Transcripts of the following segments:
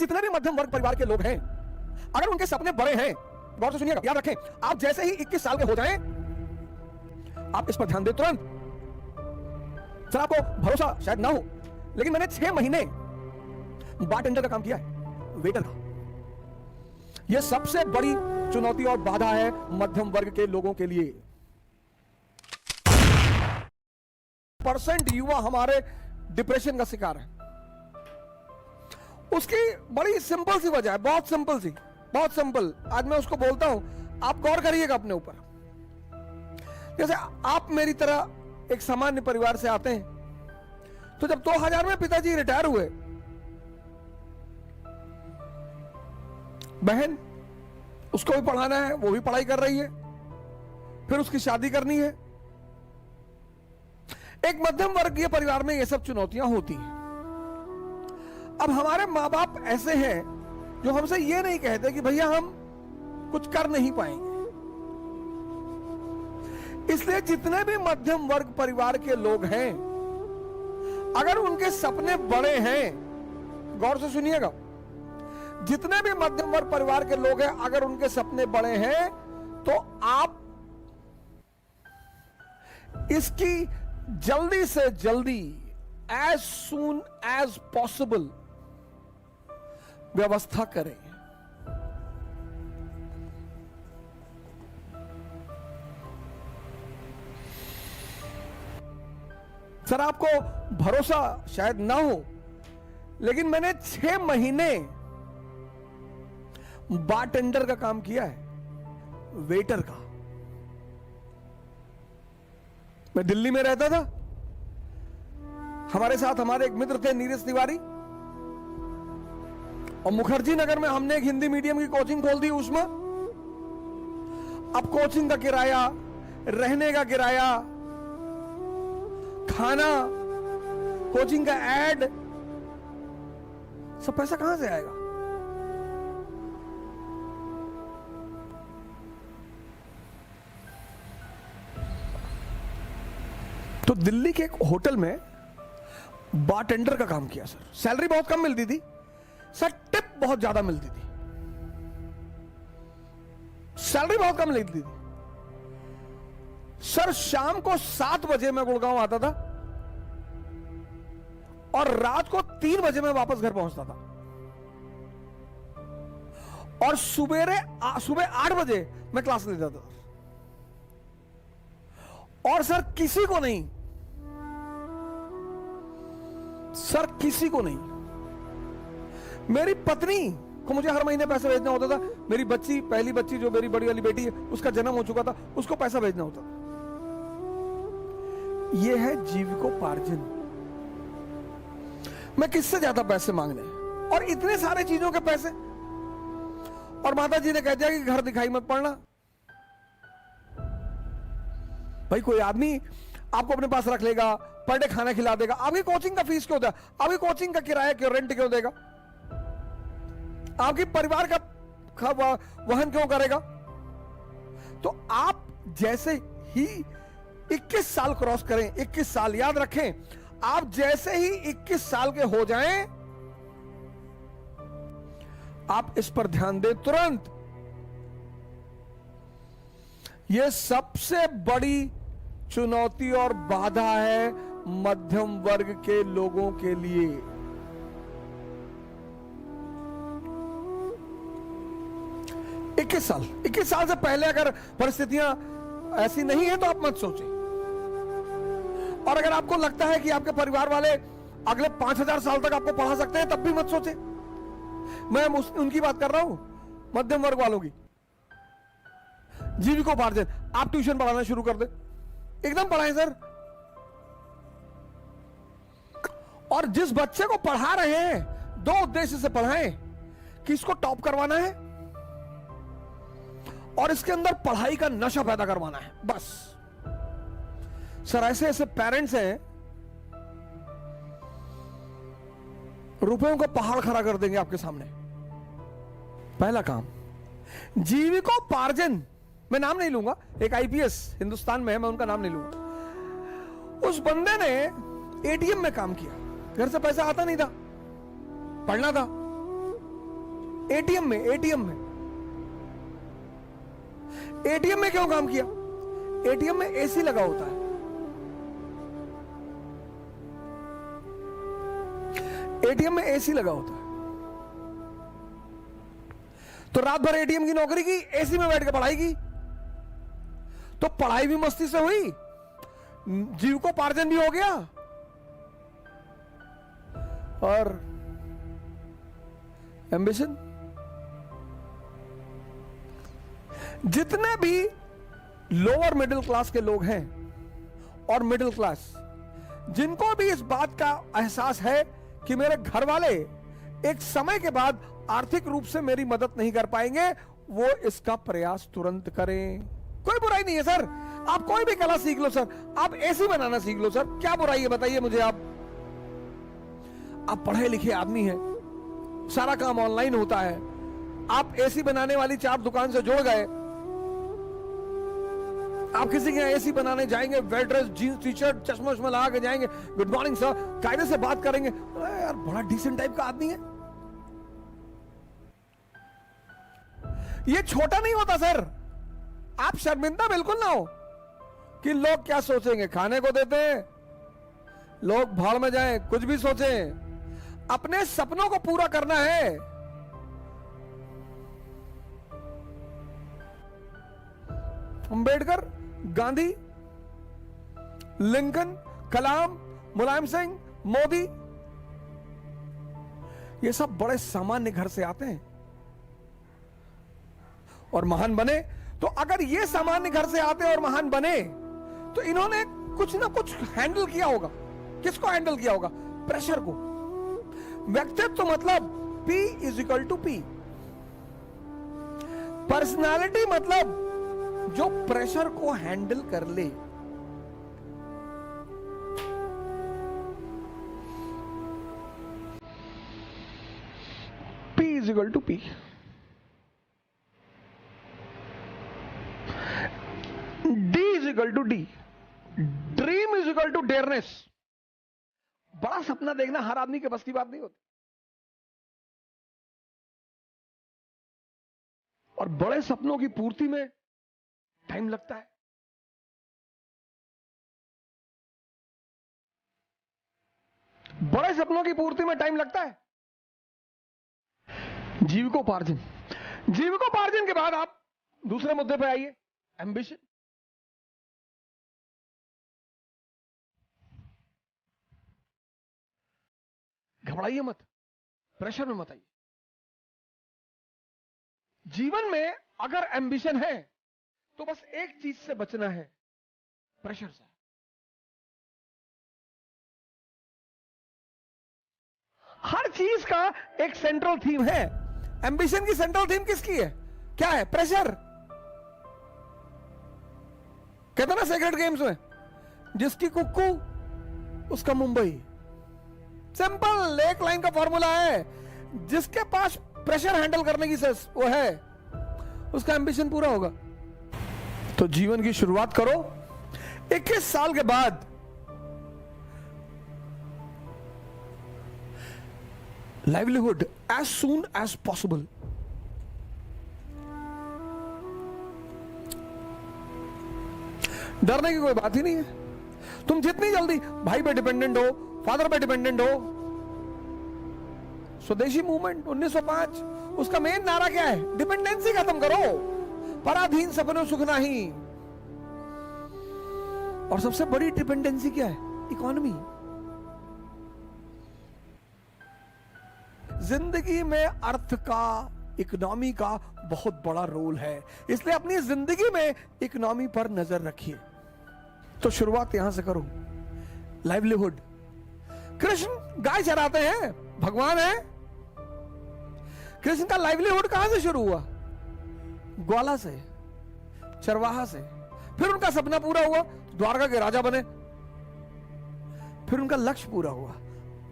जितने भी मध्यम वर्ग परिवार के लोग हैं, अगर उनके सपने बड़े हैं, गौर से सुनिएगा, याद रखें, आप जैसे ही 21 साल के हो जाएं, आप इस पर ध्यान दें तुरंत। सर आपको भरोसा शायद ना हो, लेकिन मैंने 6 महीने बारटेंडर का काम किया है, वेटर का। यह सबसे बड़ी चुनौती और बाधा है मध्यम वर्ग के लोगों के लिए। % युवा हमारे डिप्रेशन का शिकार है। उसकी बड़ी सिंपल सी वजह है, बहुत सिंपल सी, बहुत सिंपल। आज मैं उसको बोलता हूं, आप गौर करिएगा अपने ऊपर। जैसे आप मेरी तरह एक सामान्य परिवार से आते हैं, तो जब 2000 में पिताजी रिटायर हुए, बहन उसको भी पढ़ाना है, वो भी पढ़ाई कर रही है, फिर उसकी शादी करनी है। एक मध्यम वर्गीय परिवार में ये सब चुनौतियां होती हैं। अब हमारे मां बाप ऐसे हैं जो हमसे ये नहीं कहते कि भैया हम कुछ कर नहीं पाएंगे। इसलिए जितने भी मध्यम वर्ग परिवार के लोग हैं, अगर उनके सपने बड़े हैं, गौर से सुनिएगा, जितने भी मध्यम वर्ग परिवार के लोग हैं, अगर उनके सपने बड़े हैं, तो आप इसकी जल्दी से जल्दी, एज सून एज पॉसिबल व्यवस्था करें। सर आपको भरोसा शायद ना हो, लेकिन मैंने 6 महीने बारटेंडर का काम किया है, वेटर का। मैं दिल्ली में रहता था, हमारे साथ हमारे एक मित्र थे नीरज तिवारी, और मुखर्जी नगर में हमने एक हिंदी मीडियम की कोचिंग खोल दी उसमें। अब कोचिंग का किराया, रहने का किराया, खाना, कोचिंग का एड, सब पैसा कहां से आएगा? तो दिल्ली के एक होटल में बारटेंडर का काम किया सर। सैलरी बहुत कम मिलती थी सर, टिप बहुत ज्यादा मिलती थी। सैलरी बहुत कम मिलती थी सर। शाम को 7 बजे मैं गुड़गांव आता था और रात को 3 बजे मैं वापस घर पहुंचता था, और सुबह 8 बजे मैं क्लास लेता था। और सर किसी को नहीं, सर किसी को नहीं, मेरी पत्नी को मुझे हर महीने पैसा भेजना होता था। मेरी बच्ची, पहली बच्ची जो मेरी बड़ी वाली बेटी है, उसका जन्म हो चुका था, उसको पैसा भेजना होता था। यह है जीविकोपार्जन। मैं किससे ज्यादा पैसे मांगने, और इतने सारे चीजों के पैसे। और माता जी ने कह दिया कि घर दिखाई मत पड़ना। भाई कोई आदमी आपको अपने पास रख लेगा, पर डे खाना खिला देगा, आपकी कोचिंग का फीस क्यों देगा, आपकी कोचिंग का किराया क्यों, रेंट क्यों देगा, आपकी परिवार का वहन क्यों करेगा? तो आप जैसे ही 21 साल क्रॉस करें, 21 साल याद रखें, आप जैसे ही 21 साल के हो जाएं, आप इस पर ध्यान दें तुरंत। यह सबसे बड़ी चुनौती और बाधा है मध्यम वर्ग के लोगों के लिए। इक्कीस साल से पहले अगर परिस्थितियां ऐसी नहीं है तो आप मत सोचें। और अगर आपको लगता है कि आपके परिवार वाले अगले 5000 साल तक आपको पढ़ा सकते हैं, तब भी मत सोचें। मैं उनकी बात कर रहा हूं, मध्यम वर्ग वालों की। जीविकोपार्जन, आप ट्यूशन पढ़ाना शुरू कर दे, एकदम पढ़ाएं सर। और जिस बच्चे को पढ़ा रहे हैं, 2 उद्देश्य से पढ़ाएं कि इसको टॉप करवाना है और इसके अंदर पढ़ाई का नशा पैदा करवाना है, बस। सर ऐसे ऐसे पेरेंट्स हैं, रुपयों का पहाड़ खड़ा कर देंगे आपके सामने। पहला काम जीविकोपार्जन, मैं नाम नहीं लूंगा, एक आईपीएस हिंदुस्तान में है, मैं उनका नाम नहीं लूंगा। उस बंदे ने एटीएम में काम किया, घर से पैसा आता नहीं था, पढ़ना था, एटीएम में क्यों काम किया? एटीएम में एसी लगा होता है। एटीएम में एसी लगा होता है, तो रात भर एटीएम की नौकरी की, एसी में बैठ के पढ़ाई की, तो पढ़ाई भी मस्ती से हुई, जीविकोपार्जन भी हो गया, और एम्बिशन। जितने भी लोअर मिडिल क्लास के लोग हैं और मिडिल क्लास, जिनको भी इस बात का एहसास है कि मेरे घर वाले एक समय के बाद आर्थिक रूप से मेरी मदद नहीं कर पाएंगे, वो इसका प्रयास तुरंत करें। कोई बुराई नहीं है सर, आप कोई भी कला सीख लो सर, आप एसी बनाना सीख लो सर, क्या बुराई है बताइए मुझे। आप पढ़े लिखे आदमी हैं, सारा काम ऑनलाइन होता है, आप एसी बनाने वाली 4 दुकान से जुड़ गए, आप किसी के यहाँ एसी बनाने जाएंगे, well dress, jeans T shirt, चश्मा उश्मा लगा के जाएंगे, गुड मॉर्निंग सर, कायदे से बात करेंगे, अरे यार बड़ा डिसेंट टाइप का आदमी है। ये छोटा नहीं होता सर, आप शर्मिंदा बिल्कुल ना हो कि लोग क्या सोचेंगे। खाने को देते हैं, लोग भाड़ में जाएं, कुछ भी सोचें, अपने सपनों को पूरा करना है। अंबेडकर, गांधी, लिंकन, कलाम, मुलायम सिंह, मोदी, ये सब बड़े सामान्य घर से आते हैं और महान बने। तो अगर ये सामान्य घर से आते और महान बने, तो इन्होंने कुछ ना कुछ हैंडल किया होगा। किसको हैंडल किया होगा? प्रेशर को। व्यक्तित्व मतलब P = P। पर्सनालिटी मतलब जो प्रेशर को हैंडल कर ले। P = P। D = D। Dream = dearness. बड़ा सपना देखना हर आदमी के बस की बात नहीं होती, और बड़े सपनों की पूर्ति में टाइम लगता है। बड़े सपनों की पूर्ति में टाइम लगता है। जीविकोपार्जन। जीविकोपार्जन के बाद आप दूसरे मुद्दे पे आइए, एम्बिशन। घबराइए मत, प्रेशर में मत आइए। जीवन में अगर एम्बिशन है तो बस एक चीज से बचना है, प्रेशर से। हर चीज का एक सेंट्रल थीम है। एम्बिशन की सेंट्रल थीम किसकी है? क्या है? प्रेशर। कहते ना सेक्रेट गेम्स में, जिसकी कुक्कू उसका मुंबई। सिंपल एक लाइन का फॉर्मूला है, जिसके पास प्रेशर हैंडल करने की वो है, उसका एम्बिशन पूरा होगा। तो जीवन की शुरुआत करो 21 साल के बाद। Livelihood as soon as possible. डरने की कोई बात ही नहीं है। तुम जितनी जल्दी भाई पे डिपेंडेंट हो, फादर पे डिपेंडेंट हो। स्वदेशी मूवमेंट 1905, उसका मेन नारा क्या है? डिपेंडेंसी खत्म करो, पराधीन सपनों सुख नहीं। और सबसे बड़ी डिपेंडेंसी क्या है? इकोनॉमी। जिंदगी में अर्थ का, इकोनॉमी का बहुत बड़ा रोल है, इसलिए अपनी जिंदगी में इकोनॉमी पर नजर रखिए। तो शुरुआत यहां से करो। लाइवलीहुड। कृष्ण गाय चराते हैं, भगवान है। कृष्ण का लाइवलीहुड कहां से शुरू हुआ? ग्वाला से, चरवाहा से। फिर उनका सपना पूरा हुआ, द्वारका के राजा बने। फिर उनका लक्ष्य पूरा हुआ,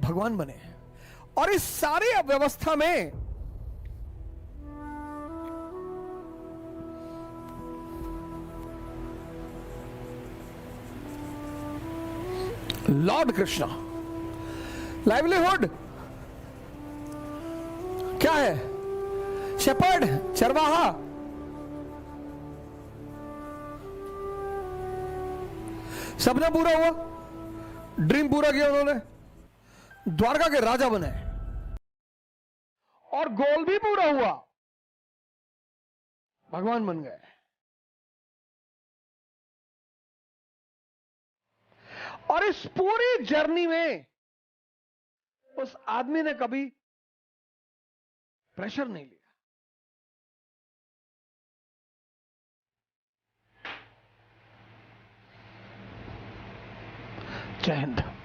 भगवान बने। और इस सारी व्यवस्था में लॉर्ड कृष्णा। लाइवलीहुड क्या है? शेपर्ड, चरवाहा, सपना पूरा हुआ, ड्रीम पूरा किया उन्होंने, द्वारका के राजा बने और गोल भी पूरा हुआ, भगवान बन गए। और इस पूरी जर्नी में उस आदमी ने कभी प्रेशर नहीं लिया। जय हिंद।